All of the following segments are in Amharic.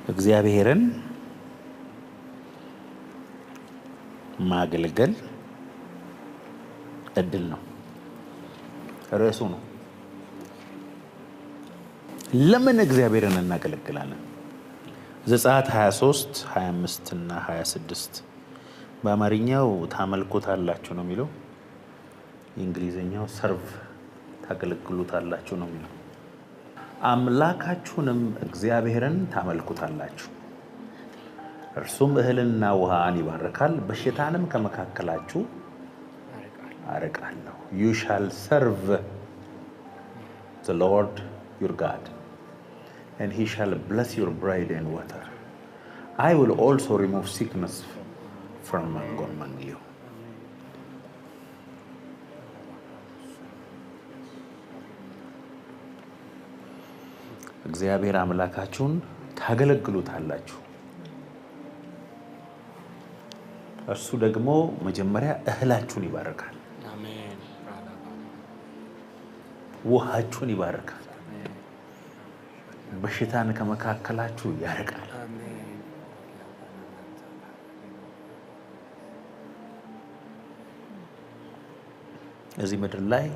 እግዚአብሔርን ማገልገል እድል ነው። ርዕሱ ነው። ለምን እግዚአብሔርን እናገለግላለን? ዘጸአት 23 25 እና 26 በአማርኛው ታመልኩታላችሁ ነው የሚለው። የእንግሊዘኛው ሰርቭ ታገለግሉታላችሁ ነው የሚለው። አምላካችሁንም እግዚአብሔርን ታመልኩታላችሁ፣ እርሱም እህልና ውሃን ይባርካል፣ በሽታንም ከመካከላችሁ አርቃለሁ። You shall serve the Lord your God, and he shall bless your bread and water. I will also remove sickness from among you. እግዚአብሔር አምላካችሁን ታገለግሉታላችሁ። እርሱ ደግሞ መጀመሪያ እህላችሁን ይባርካል፣ ውሃችሁን ይባርካል፣ በሽታን ከመካከላችሁ ያርቃል። እዚህ ምድር ላይ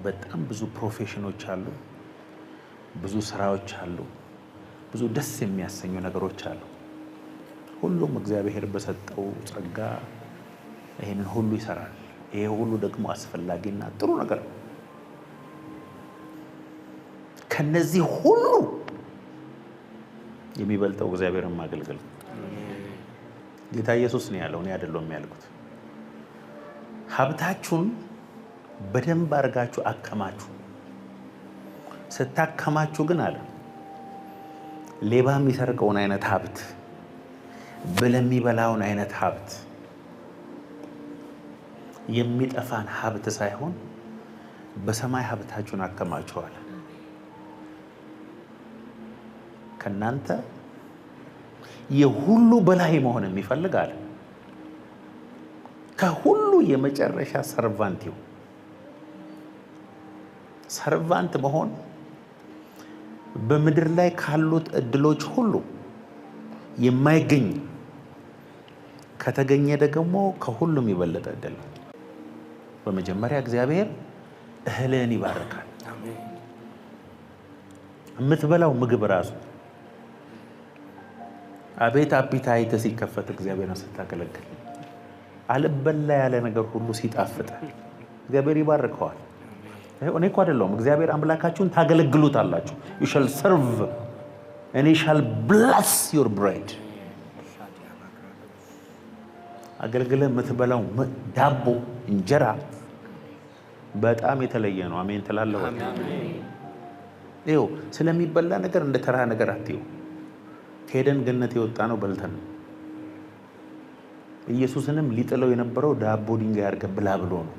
በጣም ብዙ ፕሮፌሽኖች አሉ፣ ብዙ ስራዎች አሉ፣ ብዙ ደስ የሚያሰኙ ነገሮች አሉ። ሁሉም እግዚአብሔር በሰጠው ጸጋ ይሄንን ሁሉ ይሰራል። ይሄ ሁሉ ደግሞ አስፈላጊና ጥሩ ነገር ነው። ከነዚህ ሁሉ የሚበልጠው እግዚአብሔርን ማገልገል ነው። ጌታ ኢየሱስ ነው ያለው፣ እኔ አይደለሁም ያልኩት። ሀብታችሁን በደንብ አድርጋችሁ አከማችሁ። ስታከማችሁ ግን አለ ሌባ የሚሰርቀውን አይነት ሀብት፣ ብል የሚበላውን አይነት ሀብት፣ የሚጠፋን ሀብት ሳይሆን በሰማይ ሀብታችሁን አከማችኋል። ከናንተ የሁሉ በላይ መሆን የሚፈልግ አለ ከሁሉ የመጨረሻ ሰርቫንት ይሁን። ሰርቫንት መሆን በምድር ላይ ካሉት እድሎች ሁሉ የማይገኝ ከተገኘ ደግሞ ከሁሉም የበለጠ እድል ነው። በመጀመሪያ እግዚአብሔር እህልን ይባርካል። የምትበላው ምግብ ራሱ አቤት አፒታይት ሲከፈት እግዚአብሔርን ስታገለግል፣ አልበላ ያለ ነገር ሁሉ ሲጣፍጥ እግዚአብሔር ይባርከዋል። እኔ እኮ አይደለሁም፣ እግዚአብሔር አምላካችሁን ታገለግሉታላችሁ። you shall serve and he shall bless your bread። አገልግለ የምትበላው ዳቦ እንጀራ በጣም የተለየ ነው። አሜን ትላለህ? ይኸው ስለሚበላ ነገር እንደ ተራ ነገር አትየው። ከሄደን ገነት የወጣ ነው በልተን ነው። ኢየሱስንም ሊጥለው የነበረው ዳቦ ድንጋይ አድርገህ ብላ ብሎ ነው።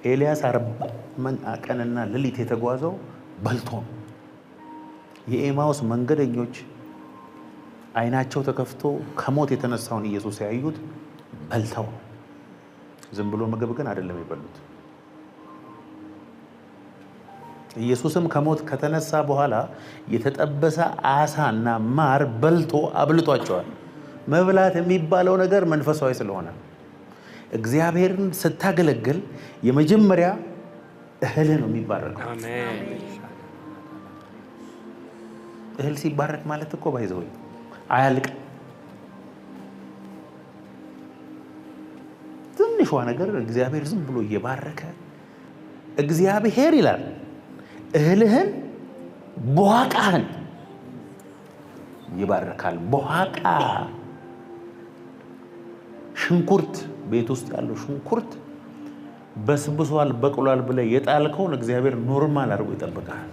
ኤልያስ 40 ቀንና ሌሊት የተጓዘው በልቶ ነው። የኤማውስ መንገደኞች አይናቸው ተከፍቶ ከሞት የተነሳውን ኢየሱስ ያዩት በልተው ነው። ዝም ብሎ ምግብ ግን አይደለም የበሉት። ኢየሱስም ከሞት ከተነሳ በኋላ የተጠበሰ አሳና ማር በልቶ አብልቷቸዋል። መብላት የሚባለው ነገር መንፈሳዊ ስለሆነ እግዚአብሔርን ስታገለግል የመጀመሪያ እህል ነው የሚባረከው። እህል ሲባረክ ማለት እኮ ባይዘው አያልቅም። ትንሿ ነገር እግዚአብሔር ዝም ብሎ እየባረከ እግዚአብሔር ይላል እህልህን በዋቃህን ይባረካል። በዋቃ ሽንኩርት፣ ቤት ውስጥ ያለው ሽንኩርት በስብሷል በቅሏል ብለህ የጣልከውን እግዚአብሔር ኖርማል አድርጎ ይጠብቃል።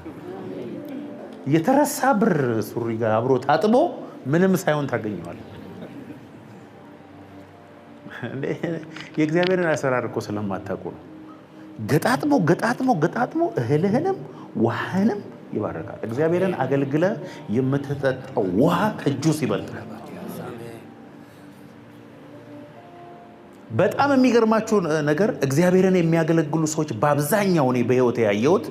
የተረሳ ብር ሱሪ ጋር አብሮ ታጥቦ ምንም ሳይሆን ታገኘዋለህ። የእግዚአብሔርን አሰራር እኮ ስለማታውቁ ነው። ገጣጥሞ እህልህንም ውሃንም ይባረካል። እግዚአብሔርን አገልግለ የምትጠጣው ውሃ ከጁስ ይበልጣል። በጣም የሚገርማችሁ ነገር እግዚአብሔርን የሚያገለግሉ ሰዎች በአብዛኛው እኔ በህይወት ያየሁት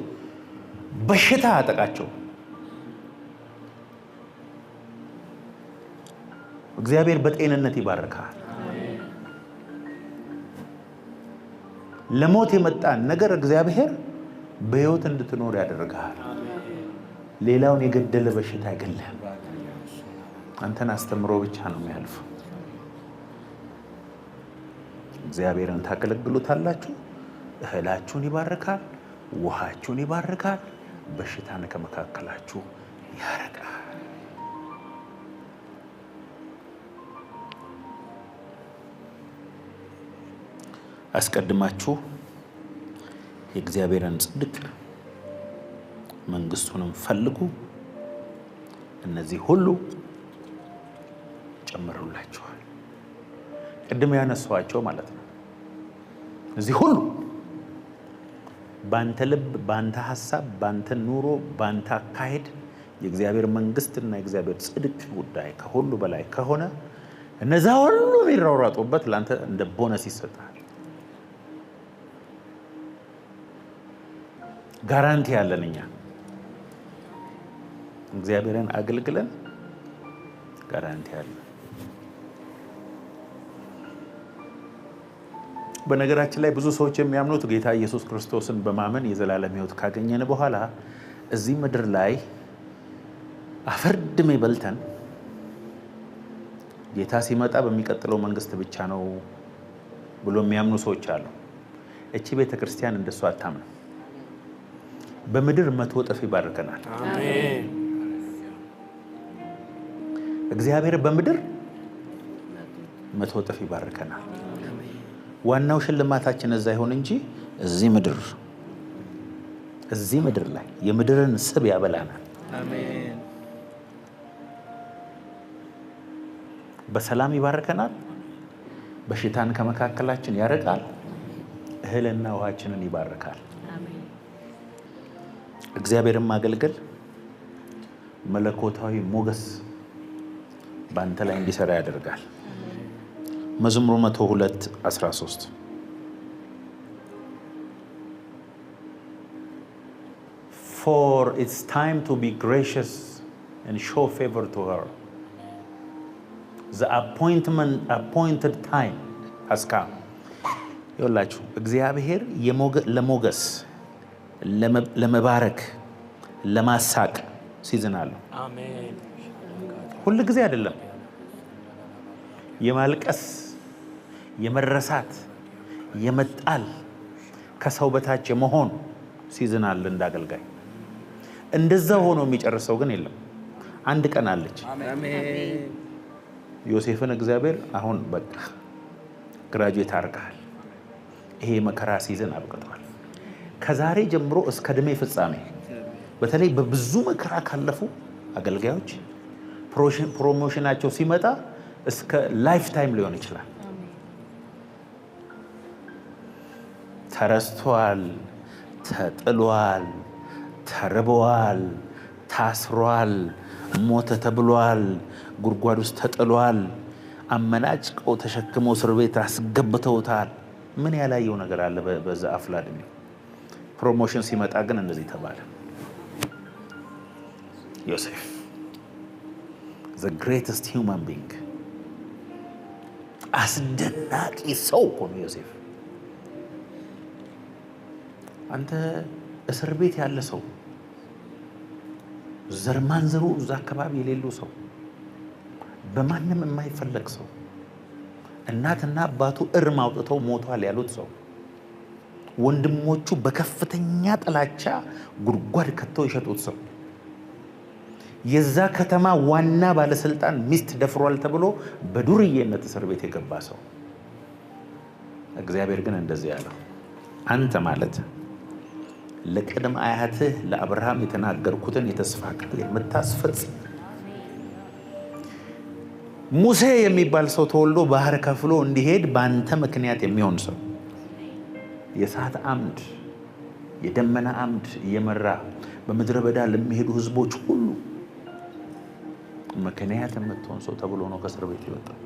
በሽታ አጠቃቸው። እግዚአብሔር በጤንነት ይባርካል። ለሞት የመጣን ነገር እግዚአብሔር በሕይወት እንድትኖር ያደርጋል። ሌላውን የገደለ በሽታ አይገለህም። አንተን አስተምሮ ብቻ ነው የሚያልፈው። እግዚአብሔርን ታገለግሉታላችሁ። እህላችሁን ይባርካል፣ ውሃችሁን ይባርካል፣ በሽታን ከመካከላችሁ ያርቃል። አስቀድማችሁ የእግዚአብሔርን ጽድቅ መንግስቱንም ፈልጉ፣ እነዚህ ሁሉ ጨምሩላችኋል። ቅድም ያነሳኋቸው ማለት ነው። እዚህ ሁሉ ባንተ ልብ፣ ባንተ ሐሳብ፣ ባንተ ኑሮ፣ ባንተ አካሄድ የእግዚአብሔር መንግስትና የእግዚአብሔር ጽድቅ ጉዳይ ከሁሉ በላይ ከሆነ እነዛ ሁሉ የሚራራጡበት ላንተ እንደ ቦነስ ይሰጣል። ጋራንቲ ያለን እኛ እግዚአብሔርን አገልግለን ጋራንቲ ያለን። በነገራችን ላይ ብዙ ሰዎች የሚያምኑት ጌታ ኢየሱስ ክርስቶስን በማመን የዘላለም ሕይወት ካገኘን በኋላ እዚህ ምድር ላይ አፈርድሜ በልተን ጌታ ሲመጣ በሚቀጥለው መንግስት ብቻ ነው ብሎ የሚያምኑ ሰዎች አሉ። እቺ ቤተክርስቲያን እንደሱ አታምንም። በምድር 100 እጥፍ ይባርከናል። አሜን። እግዚአብሔር በምድር 100 እጥፍ ይባርከናል። ዋናው ሽልማታችን እዛ ይሆን እንጂ እዚህ ምድር ላይ የምድርን ስብ ያበላናል። አሜን። በሰላም ይባርከናል። በሽታን ከመካከላችን ያርቃል። እህልና ውሃችንን ይባርካል። እግዚአብሔርን ማገልገል መለኮታዊ ሞገስ በአንተ ላይ እንዲሰራ ያደርጋል። መዝሙር 102:13 For it's time to be gracious and show favor to her. The appointed time has come. ይኸውላችሁ እግዚአብሔር ለሞገስ ለመባረክ ለማሳቅ ሲዝን አለው። አሜን። ሁሉ ጊዜ አይደለም። የማልቀስ የመረሳት የመጣል ከሰው በታች የመሆን ሲዝን አለ እንዳገልጋይ። እንደዛ ሆኖ የሚጨርሰው ግን የለም። አንድ ቀን አለች። አሜን። ዮሴፍን እግዚአብሔር አሁን በቃ ግራጁዌት አድርገሃል፣ ይሄ መከራ ሲዝን አብቅቷል። ከዛሬ ጀምሮ እስከ ዕድሜ ፍጻሜ በተለይ በብዙ መከራ ካለፉ አገልጋዮች ፕሮሞሽናቸው ሲመጣ እስከ ላይፍ ታይም ሊሆን ይችላል። ተረስቷል፣ ተጥሏል፣ ተርበዋል፣ ታስሯል፣ ሞተ ተብሏል፣ ጉድጓድ ውስጥ ተጥሏል፣ አመናጭቀው ተሸክመው እስር ቤት አስገብተውታል። ምን ያላየው ነገር አለ በዛ አፍላ ዕድሜ? ፕሮሞሽን ሲመጣ ግን እንደዚህ ተባለ። ዮሴፍ the greatest human being አስደናቂ ሰው እኮ ነው ዮሴፍ። አንተ እስር ቤት ያለ ሰው፣ ዘር ማንዘሩ እዛ አካባቢ የሌሉ ሰው፣ በማንም የማይፈለግ ሰው፣ እናትና አባቱ እርም አውጥተው ሞቷል ያሉት ሰው፣ ወንድሞቹ በከፍተኛ ጥላቻ ጉድጓድ ከተው የሸጡት ሰው፣ የዛ ከተማ ዋና ባለስልጣን ሚስት ደፍሯል ተብሎ በዱርዬነት እስር ቤት የገባ ሰው። እግዚአብሔር ግን እንደዚህ ያለው አንተ ማለት ለቅድመ አያትህ ለአብርሃም የተናገርኩትን የተስፋ ቃል የምታስፈጽም ሙሴ የሚባል ሰው ተወልዶ ባህር ከፍሎ እንዲሄድ በአንተ ምክንያት የሚሆን ሰው፣ የእሳት አምድ የደመና አምድ እየመራ በምድረ በዳ ለሚሄዱ ህዝቦች ሁሉ ምክንያት የምትሆን ሰው ተብሎ ነው ከእስር ቤት የወጣው።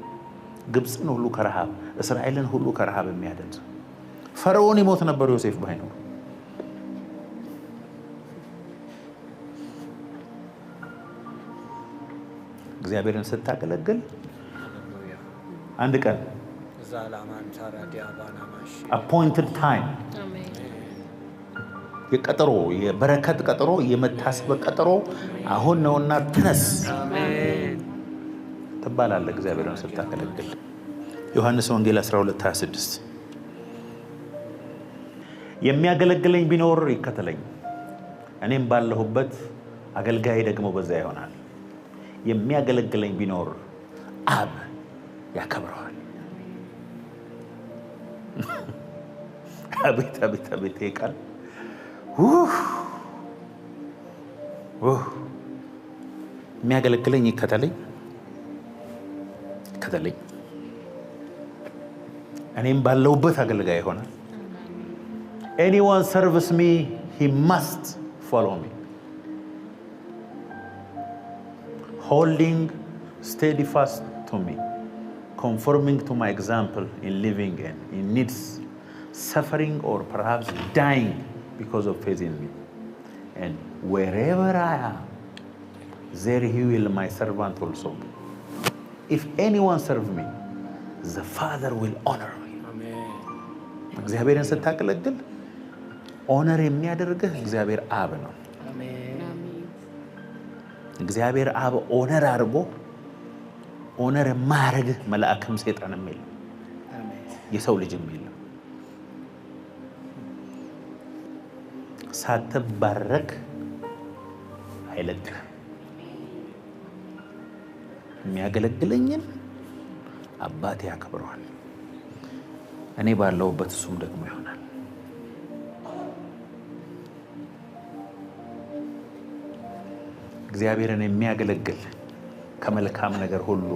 ግብፅን ሁሉ ከረሃብ፣ እስራኤልን ሁሉ ከረሃብ የሚያድን ሰው። ፈርዖን ይሞት ነበር ዮሴፍ ባይኖር። እግዚአብሔርን ስታገለግል አንድ ቀን appointed time የቀጠሮ የበረከት ቀጠሮ የመታሰብ ቀጠሮ አሁን ነውና ተነስ ተባላለ እግዚአብሔርን ስታገለግል። ዮሐንስ ወንጌል 12:26 የሚያገለግለኝ ቢኖር ይከተለኝ፣ እኔም ባለሁበት አገልጋይ ደግሞ በዛ ይሆናል። የሚያገለግለኝ ቢኖር አብ ያከብረዋል። አቤት አቤት አቤት ይቃል የሚያገለግለኝ ይከተለኝ እኔም ባለሁበት አገልጋይ ይሆናል። anyone serves me he must follow me, holding steadfast to me, conforming to my example in living and in needs, suffering or perhaps dying because of faith in me. And wherever I am, there he will my servant also be. If anyone serve me, the Father will honor me. Amen. እግዚአብሔርን ስታገለግል ኦነር የሚያደርግህ እግዚአብሔር አብ ነው። አሜን። እግዚአብሔር አብ ኦነር አድርጎ ኦነር ማረግህ መልአክም ሰይጣንም የለም። አሜን። የሰው ልጅም የለም። ሳትባረክ አይለቅህም። የሚያገለግለኝን አባቴ ያከብረዋል፣ እኔ ባለሁበት እሱም ደግሞ ይሆናል። እግዚአብሔርን የሚያገለግል ከመልካም ነገር ሁሉ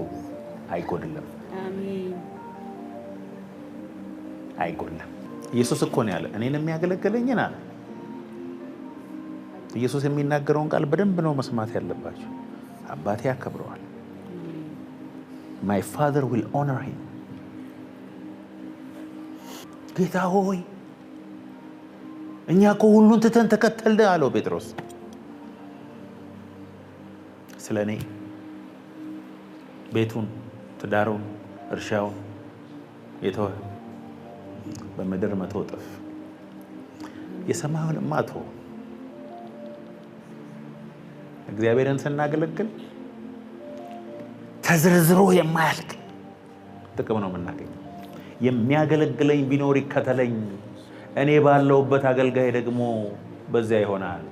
አይጎድልም። አሜን። አይጎድልም። ኢየሱስ እኮ ነው ያለ እኔን የሚያገለግለኝን አለ። ኢየሱስ የሚናገረውን ቃል በደንብ ነው መስማት ያለባችሁ። አባቴ ያከብረዋል። My Father will honor him. ጌታ ሆይ እኛ እኮ ሁሉን ትተን ተከተልን አለው ጴጥሮስ። ስለኔ ቤቱን፣ ትዳሩን፣ እርሻውን የተወ በምድር 100 እጥፍ የሰማዩን ማቶ እግዚአብሔርን ስናገለግል ተዝርዝሮ የማያልቅ ጥቅም ነው የምናገኘው። የሚያገለግለኝ ቢኖር ይከተለኝ፣ እኔ ባለሁበት አገልጋይ ደግሞ በዚያ ይሆናል።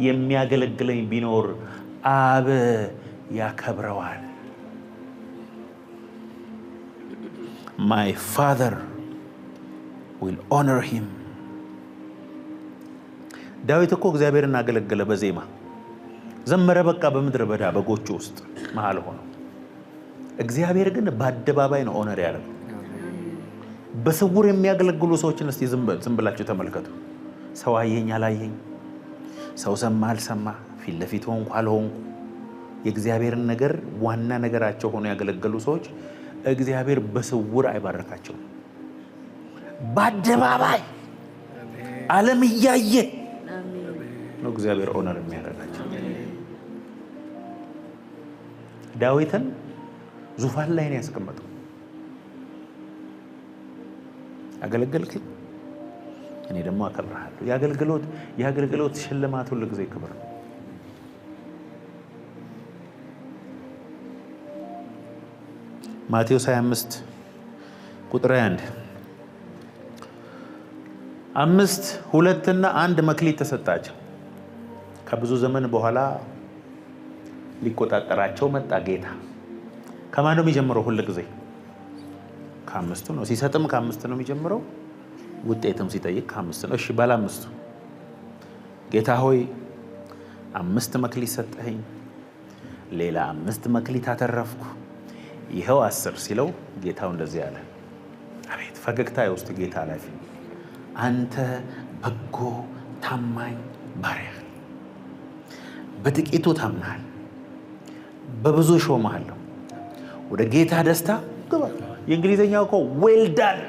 የሚያገለግለኝ ቢኖር አብ ያከብረዋል። My Father will honor him. ዳዊት እኮ እግዚአብሔርን አገለገለ በዜማ ዘመረ። በቃ በምድረ በዳ በጎቹ ውስጥ መሃል ሆኖ እግዚአብሔር ግን በአደባባይ ነው ኦነር ያደረገው። በስውር የሚያገለግሉ ሰዎችን እስቲ ዝም ብላችሁ ተመልከቱ። ሰው አየኝ አላየኝ፣ ሰው ሰማ አልሰማ፣ ፊት ለፊት ሆንኩ አልሆንኩ፣ የእግዚአብሔርን ነገር ዋና ነገራቸው ሆኖ ያገለገሉ ሰዎች እግዚአብሔር በስውር አይባረካቸውም። በአደባባይ ዓለም እያየ ነው እግዚአብሔር ኦነር የሚያደርጋቸው። ዳዊትን ዙፋን ላይ ነው ያስቀመጠው። አገለገልከኝ እኔ ደግሞ አከብርሃለሁ። የአገልግሎት ሽልማት ሁሉ ጊዜ ክብር ነው። ማቴዎስ 25 ቁጥር 1 5 2 እና 1 መክሊት ተሰጣቸው። ከብዙ ዘመን በኋላ ሊቆጣጠራቸው መጣ ጌታ። ከማን ነው የሚጀምረው? ሁሉ ጊዜ ከ5 ነው። ሲሰጥም ከ5 ነው የሚጀምረው። ውጤትም ሲጠይቅ ከ5 ነው። እሺ ባለ 5 ጌታ ሆይ 5 መክሊት ሰጠኸኝ፣ ሌላ 5 መክሊት አተረፍኩ፣ ይኸው 10 ሲለው ጌታው እንደዚህ አለ። አቤት ፈገግታ የውስጥ ጌታ ላፊ፣ አንተ በጎ ታማኝ ባሪያ፣ በጥቂቱ ታምናል፣ በብዙ ሾምሃለሁ፣ ወደ ጌታ ደስታ ግባ። የእንግሊዘኛው እኮ ዌል ዳን።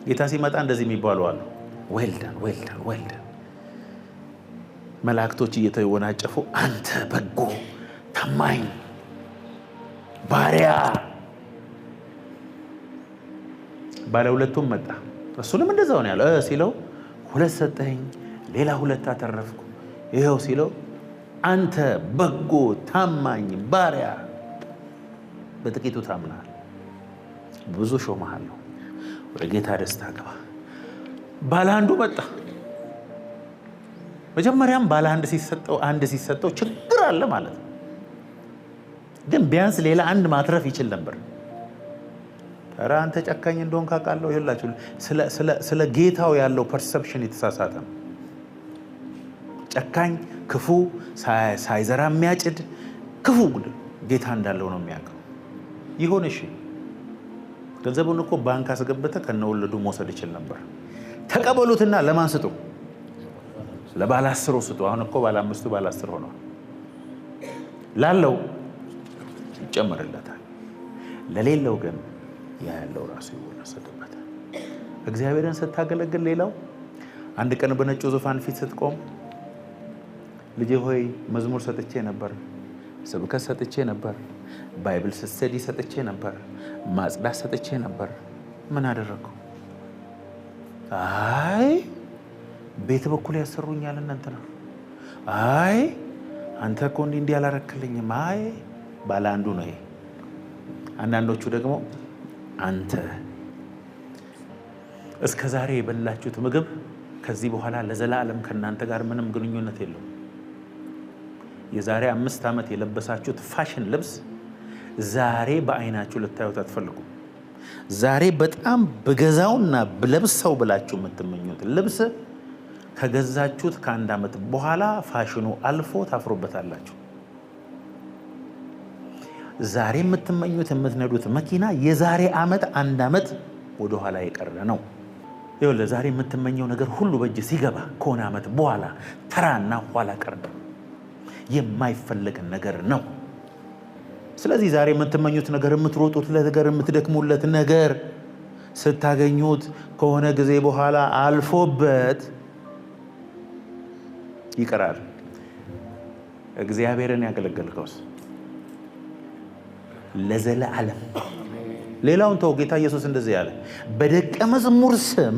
ጌታ ሲመጣ እንደዚህ የሚባሉ አሉ፣ ዌል ዳን። መላእክቶች እየተወናጨፉ አንተ በጎ ታማኝ ባሪያ ባለ ሁለቱም መጣ። እሱንም እንደዛው ነው ያለው ሲለው 2 ሰጠኝ፣ ሌላ 2 አተረፍኩ። ይሄው ሲለው አንተ በጎ ታማኝ ባሪያ፣ በጥቂቱ ታምናል፣ ብዙ ሾመሃለሁ፣ ወደ ጌታ ደስታ ግባ። ባለ አንዱ መጣ። መጀመሪያም ባለ አንድ ሲሰጠው ችግር አለ ማለት ነው። ግን ቢያንስ ሌላ አንድ ማትረፍ ይችል ነበር። ኧረ አንተ ጨካኝ እንደሆንክ አውቃለሁ። ይላችሁ ስለ ጌታው ያለው ፐርሰፕሽን የተሳሳተ ነው። ጨካኝ፣ ክፉ፣ ሳይዘራ የሚያጭድ ክፉ ጌታ እንዳለው ነው የሚያውቀው። ይሁን እሺ፣ ገንዘቡን እኮ ባንክ አስገብተ ከነወለዱ መውሰድ ይችል ነበር። ተቀበሉትና ለማን ስጡ? ለባለ 10 ስጡ። አሁን እኮ ባለ 5 ባለ 10 ሆኗል። ላለው ይጨመርለታል፣ ለሌለው ግን ያ ያለው ራሱ ይወሰድበታል። እግዚአብሔርን ስታገለግል ሌላው አንድ ቀን በነጩ ዙፋን ፊት ስትቆም ልጄ ሆይ መዝሙር ሰጥቼ ነበር፣ ስብከት ሰጥቼ ነበር፣ ባይብል ስተዲ ሰጥቼ ነበር፣ ማጽዳት ሰጥቼ ነበር፣ ምን አደረግኩ? አይ ቤት በኩል ያሰሩኛል እናንተና፣ አይ አንተ እኮ እንዲህ አላረክልኝም። አይ ባለ አንዱ ነው ይሄ። አንዳንዶቹ ደግሞ አንተ እስከ ዛሬ የበላችሁት ምግብ ከዚህ በኋላ ለዘላለም ከእናንተ ጋር ምንም ግንኙነት የለውም። የዛሬ 5 ዓመት የለበሳችሁት ፋሽን ልብስ ዛሬ በአይናችሁ ልታዩት አትፈልጉም። ዛሬ በጣም በገዛውና ብለብሰው ብላችሁ የምትመኙት ልብስ ከገዛችሁት ከ1 ዓመት በኋላ ፋሽኑ አልፎ ታፍሩበታላችሁ። ዛሬ የምትመኙት የምትነዱት መኪና የዛሬ 1 ዓመት ወደ ኋላ የቀረ ነው። ይኸውልህ ዛሬ የምትመኘው ነገር ሁሉ በእጅ ሲገባ ከሆነ ዓመት በኋላ ተራና ኋላ ቀር ነው፣ የማይፈለግ ነገር ነው። ስለዚህ ዛሬ የምትመኙት ነገር፣ የምትሮጡት ነገር፣ የምትደክሙለት ነገር ስታገኙት ከሆነ ጊዜ በኋላ አልፎበት ይቀራል። እግዚአብሔርን ያገለገልከውስ ለዘላለም። ሌላውን ተው። ጌታ ኢየሱስ እንደዚህ ያለ በደቀ መዝሙር ስም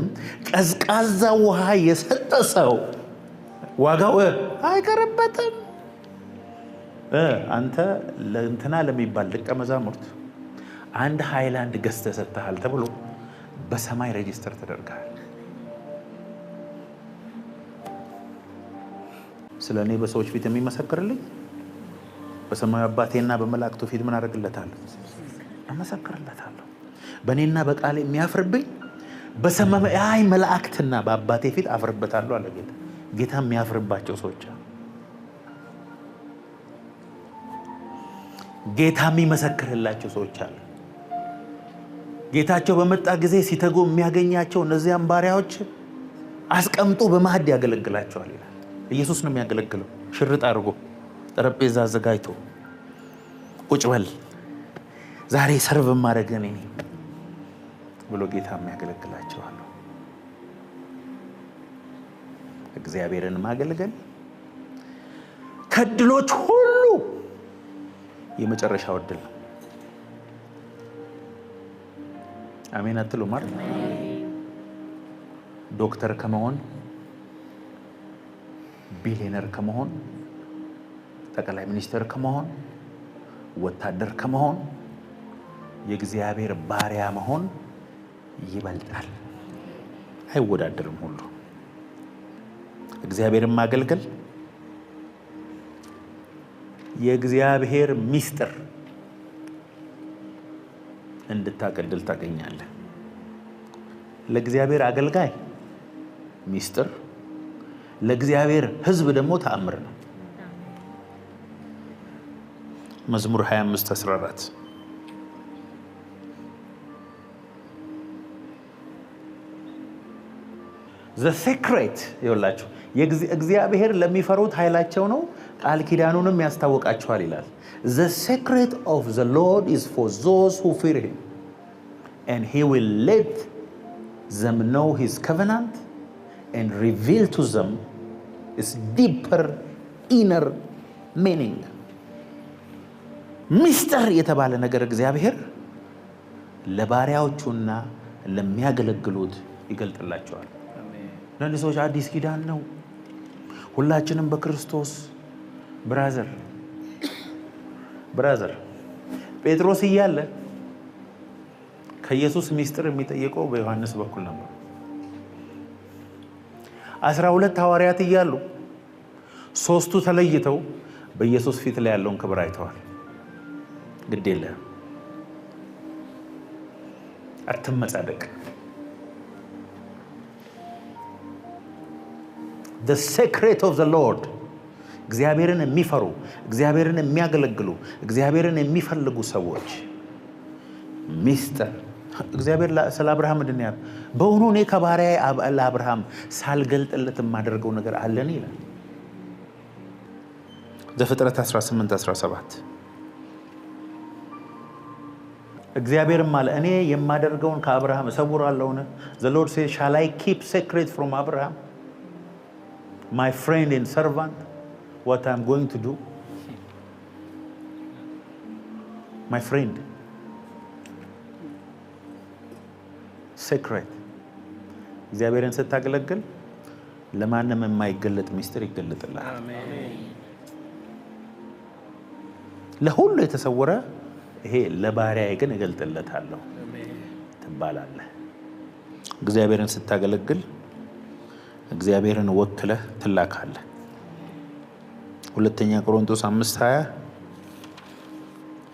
ቀዝቃዛ ውሃ የሰጠ ሰው ዋጋው አይቀርበትም። አንተ ለእንትና ለሚባል ደቀ መዛሙርት 1 ሃይላንድ ገዝተህ ሰጥተሃል ተብሎ በሰማይ ሬጂስተር ተደርገሃል። ስለ እኔ በሰዎች ፊት የሚመሰክርልኝ በሰማዩ አባቴና በመላእክቱ ፊት ምን አደርግለታለሁ? እመሰክርለታለሁ። በእኔና በቃሌ የሚያፍርብኝ በሰማይ መላእክትና በአባቴ ፊት አፍርበታለሁ አለ ጌታ። ጌታ የሚያፍርባቸው ሰዎች አሉ። ጌታ የሚመሰክርላቸው ሰዎች አሉ። ጌታቸው በመጣ ጊዜ ሲተጉ የሚያገኛቸው እነዚያን ባሪያዎች አስቀምጦ በማዕድ ያገለግላቸዋል ይላል። ኢየሱስ ነው የሚያገለግለው። ሽርጥ አድርጎ ጠረጴዛ አዘጋጅቶ ቁጭ በል ዛሬ ሰርቭ ማድረግ እኔ ብሎ ጌታ የሚያገለግላቸው አሉ። እግዚአብሔርን ማገልገል ከድሎች ሁሉ የመጨረሻው እድል ነው። አሜን አትሉ ማለት ዶክተር ከመሆን፣ ቢሊየነር ከመሆን፣ ጠቅላይ ሚኒስትር ከመሆን፣ ወታደር ከመሆን የእግዚአብሔር ባሪያ መሆን ይበልጣል። አይወዳደርም ሁሉ። እግዚአብሔርን ማገልገል የእግዚአብሔር ሚስጥር እንድታቀድል ታገኛለህ። ለእግዚአብሔር አገልጋይ ሚስጥር፣ ለእግዚአብሔር ሕዝብ ደግሞ ተአምር ነው። መዝሙር 25:14 ዘ ሴክሬት ይኸውላችሁ እግዚአብሔር ለሚፈሩት ኃይላቸው ነው፣ ቃል ኪዳኑንም ያስታውቃቸዋል ይላል። The secret of the Lord is for those who fear him, and he will let them know his covenant and reveal to them its deeper inner meaning. ሚስጥር የተባለ ነገር እግዚአብሔር ለባሪያዎቹና ለሚያገለግሉት ይገልጥላቸዋል። እነዚህ ሰዎች አዲስ ኪዳን ነው፣ ሁላችንም በክርስቶስ ብራዘር ጴጥሮስ እያለ ከኢየሱስ ሚስጥር የሚጠየቀው በዮሐንስ በኩል ነበር። 12 ሐዋርያት እያሉ 3ቱ ተለይተው በኢየሱስ ፊት ላይ ያለውን ክብር አይተዋል። ግድ የለህም፣ አትመጻደቅ። The secret of the Lord እግዚአብሔርን የሚፈሩ እግዚአብሔርን የሚያገለግሉ እግዚአብሔርን የሚፈልጉ ሰዎች ሚስጥር እግዚአብሔር ስለ አብርሃም ምንድን ያለው? በእውኑ እኔ ከባሪያዬ ለአብርሃም ሳልገልጥለት የማደርገው ነገር አለን ይላል ዘፍጥረት 18:17 እግዚአብሔርም አለ እኔ የማደርገውን ከአብርሃም እሰውራለሁን? The Lord says, shall I keep secret from Abraham, my friend and servant, what I'm going to do? My friend, secret. እግዚአብሔርን ስታገለግል ለማንም የማይገለጥ ሚስጥር ይገለጥልሃል። አሜን። ለሁሉ የተሰወረ ይሄ ለባሪያዬ ግን እገልጥለታለሁ ትባላለህ። እግዚአብሔርን ስታገለግል እግዚአብሔርን ወክለህ ትላካለህ። ሁለተኛ ቆሮንቶስ 5:20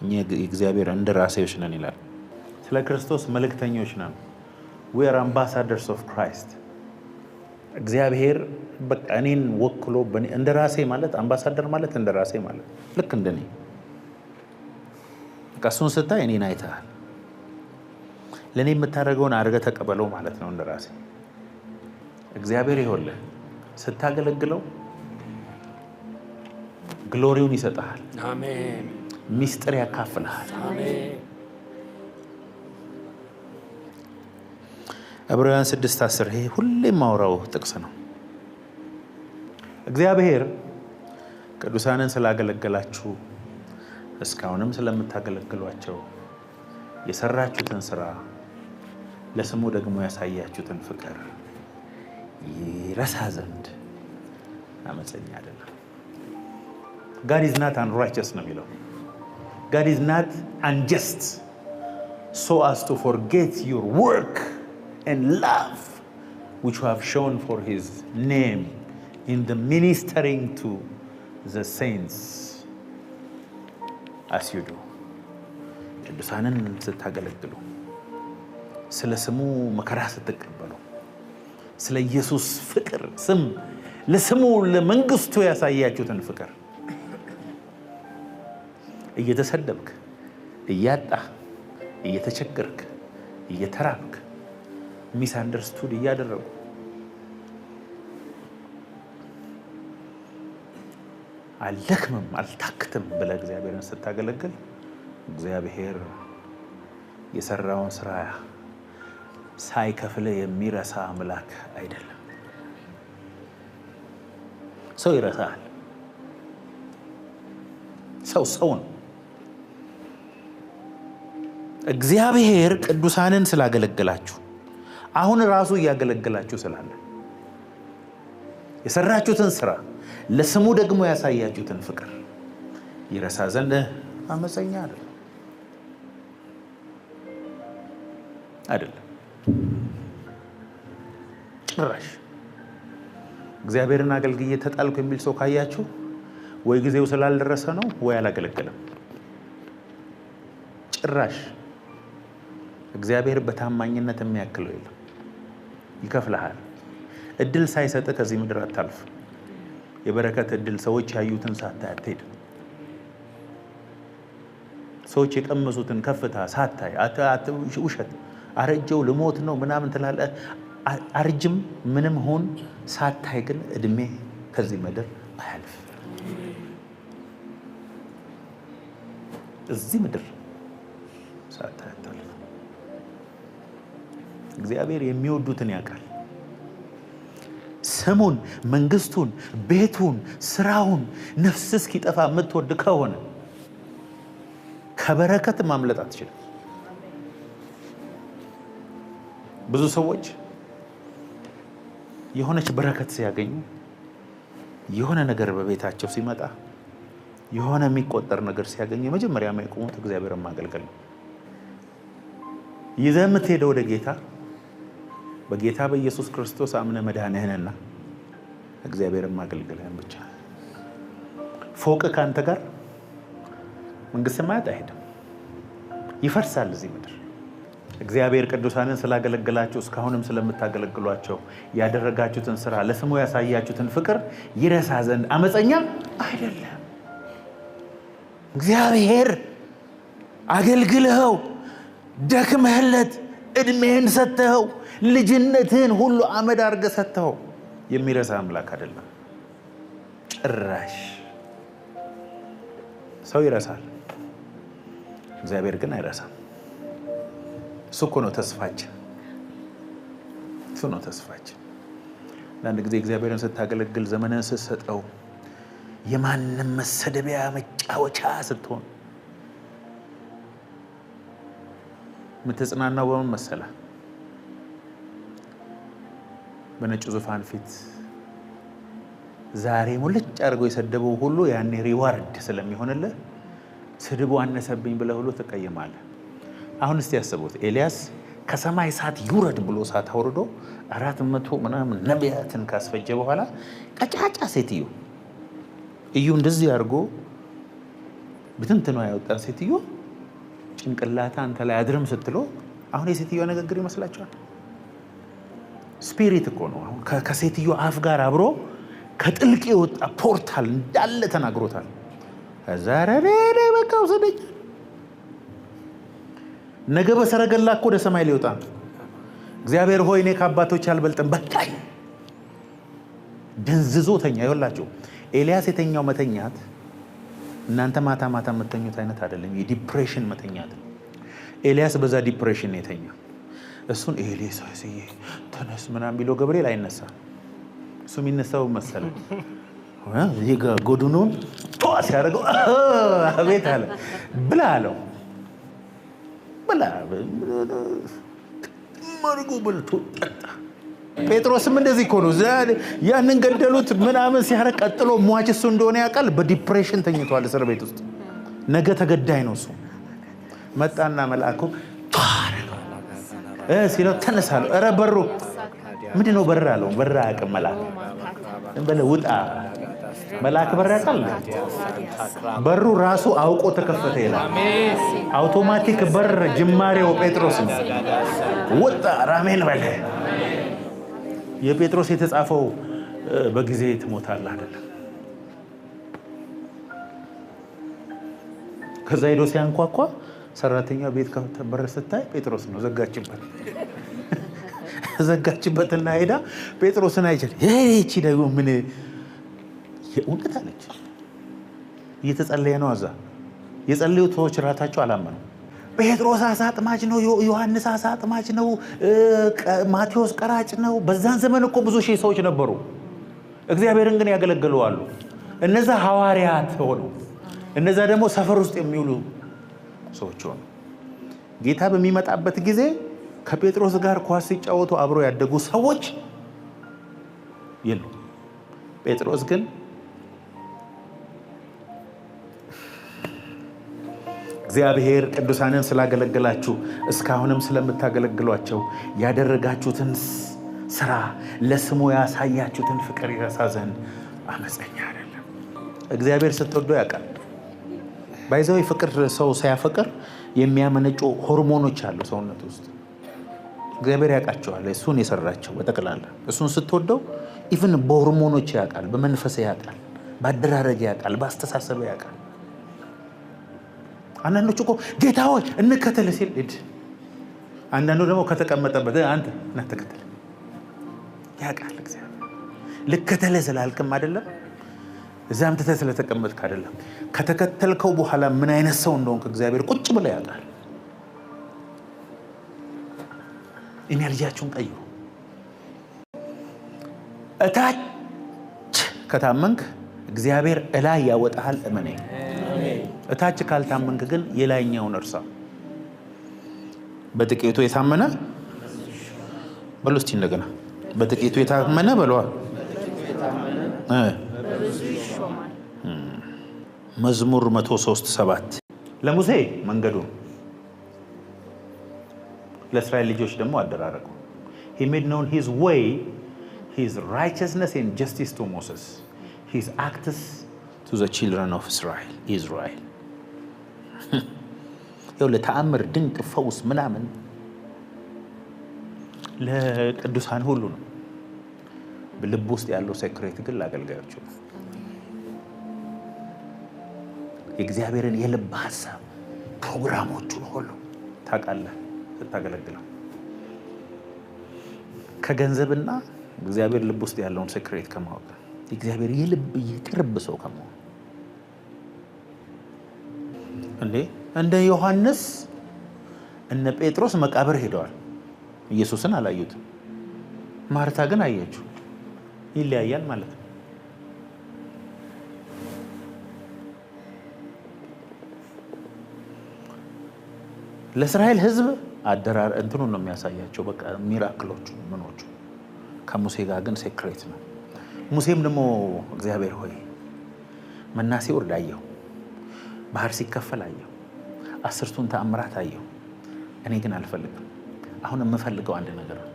እኛ እግዚአብሔር እንደራሴዎች ነን ይላል። ስለ ክርስቶስ መልእክተኞች ነን። we are ambassadors of Christ። እግዚአብሔር በቃ እኔን ወክሎ እንደራሴ ማለት አምባሳደር ማለት እንደራሴ ማለት ልክ እንደኔ እሱን ስታይ እኔን አይተሃል፣ ለእኔ የምታደርገውን አድርገህ ተቀበለው ማለት ነው እንደራሴ። እግዚአብሔር ይኸውልህ ስታገለግለው ግሎሪውን ይሰጥሃል። አሜን። ሚስጥር ያካፍልሃል። አሜን። ዕብራውያን 6:10 ይሄ ሁሌም ማውራው ጥቅስ ነው። እግዚአብሔር ቅዱሳንን ስላገለገላችሁ እስካሁንም ስለምታገለግሏቸው የሰራችሁትን ስራ ለስሙ ደግሞ ያሳያችሁትን ፍቅር ይረሳ ዘንድ አመፀኛ አይደለም። God is not unrighteous ነው የሚለው። God is not unjust so as to forget your work and love which you have shown for his name in the ministering to the saints as you do። ቅዱሳንን ስታገለግሉ ስለ ስሙ መከራ ስትቀበሉ ስለ ኢየሱስ ፍቅር ስም ለስሙ ለመንግስቱ ያሳያችሁትን ፍቅር እየተሰደብክ እያጣህ እየተቸገርክ እየተራብክ ሚስ አንደርስቱድ እያደረጉ አልደክምም አልታክትም ብለህ እግዚአብሔርን ስታገለግል እግዚአብሔር የሰራውን ስራ ሳይከፍልህ የሚረሳ አምላክ አይደለም። ሰው ይረሳል። ሰው ነው። እግዚአብሔር ቅዱሳንን ስላገለገላችሁ አሁን ራሱ እያገለገላችሁ ስላለ የሰራችሁትን ስራ ለስሙ ደግሞ ያሳያችሁትን ፍቅር ይረሳ ዘንድ አመፀኛ አይደለም። ጭራሽ እግዚአብሔርን አገልግዬ ተጣልኩ የሚል ሰው ካያችሁ ወይ ጊዜው ስላልደረሰ ነው ወይ አላገለገለም። ጭራሽ እግዚአብሔር በታማኝነት የሚያክለው የለም። ይከፍልሃል። እድል ሳይሰጥ ከዚህ ምድር አታልፍ። የበረከት እድል ሰዎች ያዩትን ሳታይ አትሄድም። ሰዎች የቀመሱትን ከፍታ ሳታይ ውሸት አረጀው ልሞት ነው ምናምን ትላለህ። አርጅም ምንም ሆን ሳታይ ግን እድሜ ከዚህ ምድር አያልፍ። እዚህ ምድር ሳታይ አታልፍ። እግዚአብሔር የሚወዱትን ያውቃል። ስሙን፣ መንግስቱን፣ ቤቱን፣ ስራውን ነፍስ እስኪጠፋ የምትወድ ከሆነ ከበረከት ማምለጥ አትችልም። ብዙ ሰዎች የሆነች በረከት ሲያገኙ የሆነ ነገር በቤታቸው ሲመጣ የሆነ የሚቆጠር ነገር ሲያገኙ የመጀመሪያ የሚያቆሙት እግዚአብሔርን ማገልገል ነው። ይዘህ የምትሄደው ወደ ጌታ በጌታ በኢየሱስ ክርስቶስ አምነህ መዳንህንና እግዚአብሔርን ማገልገልህን ብቻ። ፎቅ ካንተ ጋር መንግሥተ ሰማያት አይሄድም፣ ይፈርሳል እዚህ ምድር። እግዚአብሔር ቅዱሳንን ስላገለገላችሁ እስካሁንም ስለምታገለግሏቸው ያደረጋችሁትን ስራ ለስሙ ያሳያችሁትን ፍቅር ይረሳ ዘንድ አመፀኛ አይደለም። እግዚአብሔር አገልግለኸው ደክመህለት እድሜህን ሰጥተኸው ልጅነትህን ሁሉ አመድ አድርገህ ሰጥተኸው የሚረሳ አምላክ አይደለም ጭራሽ። ሰው ይረሳል፣ እግዚአብሔር ግን አይረሳም። እሱ እኮ ነው ተስፋችን። እሱ ነው ተስፋችን። ለአንድ ጊዜ እግዚአብሔርን ስታገለግል ዘመንን ስትሰጠው የማንም መሰደቢያ መጫወቻ ስትሆን የምትጽናናው በምን መሰለህ? በነጭ ዙፋን ፊት ዛሬ ሙልጭ አድርገው የሰደበው ሁሉ ያኔ ሪዋርድ ስለሚሆንልህ ስድቡ አነሰብኝ ብለህ ሁሉ ትቀይማለህ። አሁን እስቲ ያስቡት፣ ኤልያስ ከሰማይ እሳት ይውረድ ብሎ እሳት አውርዶ 400 ምናምን ነቢያትን ካስፈጀ በኋላ ቀጫጫ ሴትዮ እዩ እንደዚህ አድርጎ ብትንትኗ ያወጣን ሴትዮ ጭንቅላታ አንተ ላይ አድርም ስትሎ አሁን የሴትዮ ንግግር ይመስላችኋል? ስፒሪት እኮ ነው። አሁን ከሴትዮ አፍ ጋር አብሮ ከጥልቅ የወጣ ፖርታል እንዳለ ተናግሮታል። ዛሬ በቃ ወሰደኝ። ነገ በሰረገላ እኮ ወደ ሰማይ ሊወጣ እግዚአብሔር ሆይ እኔ ከአባቶች አልበልጥም በቃኝ ደንዝዞ ተኛ። ይኸውላችሁ ኤልያስ የተኛው መተኛት እናንተ ማታ ማታ የምተኙት አይነት አይደለም። የዲፕሬሽን መተኛት ነው። ኤልያስ በዛ ዲፕሬሽን ነው የተኛ። እሱን ኤልያስ ሲይ ተነስ ምናምን ቢለው ገብርኤል አይነሳም። እሱ የሚነሳው መሰለ ይሄ ጎድኑን ጧስ ያደርገው አቤት አለ ብላ አለው ብላ ማርጎ በልቶ ጠጣ። ጴጥሮስም እንደዚህ እኮ ነው። ያንን ገደሉት ምናምን ሲያረቅ ቀጥሎ ሟች እሱ እንደሆነ ያውቃል። በዲፕሬሽን ተኝቷል እስር ቤት ውስጥ። ነገ ተገዳይ ነው እሱ። መጣና መልአኩ ሲለው ተነሳለሁ። ኧረ በሩ ምንድነው በር አለው። በር አያውቅም መልአክ። እንበለ ውጣ መልአክ በር ያውቃል። በሩ ራሱ አውቆ ተከፈተ ይላል። አውቶማቲክ በር ጅማሬው ጴጥሮስ ነው። ወጣ ራሜን በለ። የጴጥሮስ የተጻፈው በጊዜ ትሞታለህ አይደለም። ከዛ ሄዶ ሲያንኳኳ ሰራተኛ ቤት በር ስታይ ጴጥሮስ ነው። ዘጋችበትና ሄዳ ጴጥሮስን አይችል እቺ ደግሞ ምን የእውነት አለች። እየተጸለየ ነው። አዛ የጸለዩት ሰዎች ራታቸው አላመኑ። ጴጥሮስ አሳ አጥማጅ ነው፣ ዮሐንስ አሳ አጥማጅ ነው፣ ማቴዎስ ቀራጭ ነው። በዛን ዘመን እኮ ብዙ ሺህ ሰዎች ነበሩ። እግዚአብሔርን ግን ያገለግሉ አሉ። እነዛ ሐዋርያት ሆኑ፣ እነዛ ደግሞ ሰፈር ውስጥ የሚውሉ ሰዎች ሆኑ። ጌታ በሚመጣበት ጊዜ ከጴጥሮስ ጋር ኳስ ሲጫወቱ አብሮ ያደጉ ሰዎች የሉ። ጴጥሮስ ግን እግዚአብሔር ቅዱሳንን ስላገለገላችሁ እስካሁንም ስለምታገለግሏቸው ያደረጋችሁትን ስራ ለስሙ ያሳያችሁትን ፍቅር ይረሳ ዘንድ አመፀኛ አይደለም። እግዚአብሔር ስትወዶ ያውቃል። ባይዘው ፍቅር ሰው ሳያፈቅር የሚያመነጩ ሆርሞኖች አሉ ሰውነት ውስጥ። እግዚአብሔር ያውቃቸዋል። እሱን የሰራቸው በጠቅላላ እሱን ስትወደው ኢቭን በሆርሞኖች ያውቃል፣ በመንፈስ ያውቃል፣ በአደራረግ ያውቃል፣ በአስተሳሰብ ያውቃል። አንዳንዶቹ እኮ ጌታ ሆይ እንከተል ሲል እድ አንዳንዱ ደግሞ ከተቀመጠበት አንተ እናተከተል ያውቃል። እግዚአብሔር ልከተለ ስላልክም አይደለም፣ እዛም ተተ ስለተቀመጥክ አይደለም። ከተከተልከው በኋላ ምን አይነት ሰው እንደሆንክ እግዚአብሔር ቁጭ ብሎ ያውቃል። እኔ ልጃችሁን ቀዩ እታች ከታመንክ እግዚአብሔር እላይ ያወጣሃል። እመነኝ። እታች ካልታመንክ ግን የላይኛውን እርሳ። በጥቂቱ የታመነ በሉ እስቲ እንደገና በጥቂቱ የታመነ በለዋል። መዝሙር 103:7 ለሙሴ መንገዱ ለእስራኤል ልጆች ደግሞ አደራረጉ። he made known his way, his righteousness and justice to Moses, his acts to the children of Israel. ያው ለተአምር ድንቅ ፈውስ ምናምን ለቅዱሳን ሁሉ ነው። በልብ ውስጥ ያለው ሴክሬት ግን ለአገልጋዮች ነው። የእግዚአብሔርን የልብ ሐሳብ ፕሮግራሞቹን ሁሉ ታውቃለህ ስታገለግለው። ከገንዘብና እግዚአብሔር ልብ ውስጥ ያለውን ሴክሬት ከማወቅ የእግዚአብሔር የልብ የቅርብ ሰው ከመሆን እንደ ዮሐንስ እነ ጴጥሮስ መቃብር ሄደዋል። ኢየሱስን አላዩትም። ማርታ ግን አየችው። ይለያያል ማለት ነው። ለእስራኤል ሕዝብ አደራር እንትኑን ነው የሚያሳያቸው። በቃ ሚራክሎቹ ምኖቹ። ከሙሴ ጋር ግን ሴክሬት ነው። ሙሴም ደግሞ እግዚአብሔር ሆይ መና ሲወርድ አየሁ፣ ባህር ሲከፈል አየሁ፣ 10ቱን ተአምራት አየሁ። እኔ ግን አልፈልግም። አሁን የምፈልገው አንድ ነገር ነው።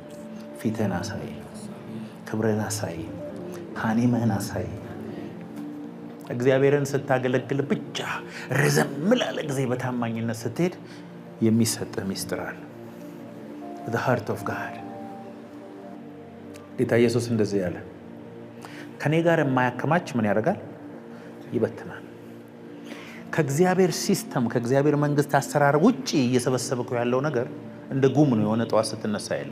ፊትህን አሳይ፣ ክብርህን አሳይ፣ ፓኒምህን አሳይ። እግዚአብሔርን ስታገለግል ብቻ ረዘም ላለ ጊዜ በታማኝነት ስትሄድ የሚሰጥህ ሚስጥር አለ። the heart of God። ጌታ ኢየሱስ እንደዚህ ያለ ከኔ ጋር የማያከማች ምን ያደርጋል? ይበትናል። ከእግዚአብሔር ሲስተም ከእግዚአብሔር መንግስት አሰራር ውጪ እየሰበሰበከው ያለው ነገር እንደ ጉም ነው። የሆነ ጠዋት ስትነሳ ያለ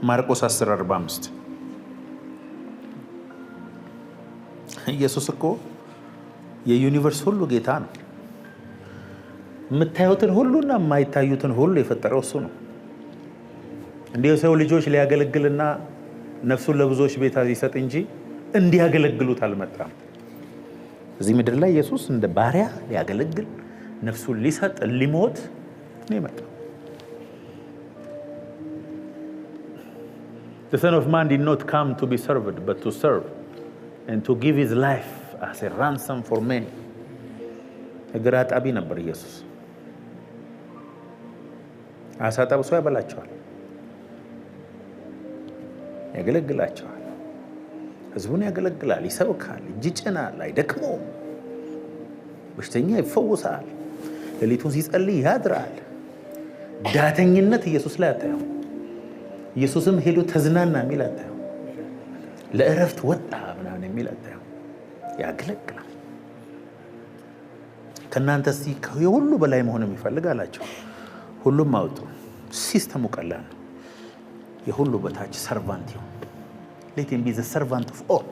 ማርቆስ 10:45 ኢየሱስ እኮ የዩኒቨርስ ሁሉ ጌታ ነው። የምታዩትን ሁሉና የማይታዩትን ሁሉ የፈጠረው እሱ ነው። እንደ ሰው ልጆች ሊያገለግልና ነፍሱን ለብዙዎች ቤት ይሰጥ እንጂ እንዲያገለግሉት አልመጣም። እዚህ ምድር ላይ ኢየሱስ እንደ ባሪያ ሊያገለግል ነፍሱን ሊሰጥ ሊሞት ነው የመጣው። The Son of Man did not come to be served but to serve and to give his life as a ransom for many. እግር አጣቢ ነበር ኢየሱስ። አሳ ጠብሶ ያበላቸዋል፣ ያገለግላቸዋል። ህዝቡን ያገለግላል፣ ይሰብካል፣ እጅ ይጭናል፣ አይደክመውም። በሽተኛ ይፈወሳል፣ ሌሊቱን ሲጸልይ ያድራል። ዳተኝነት ኢየሱስ ላይ አታየው። ኢየሱስም ሄዶ ተዝናና የሚል አታየው። ለእረፍት ወጣ ምናምን የሚል አታየው። ያገለግላል። ከእናንተ እስቲ የሁሉ በላይ መሆን የሚፈልግ አላቸው። ሁሉም አውጡ። ሲስተሙ ቀላል ነው። የሁሉ በታች ሰርቫንት ይሁን። let him be the servant of all።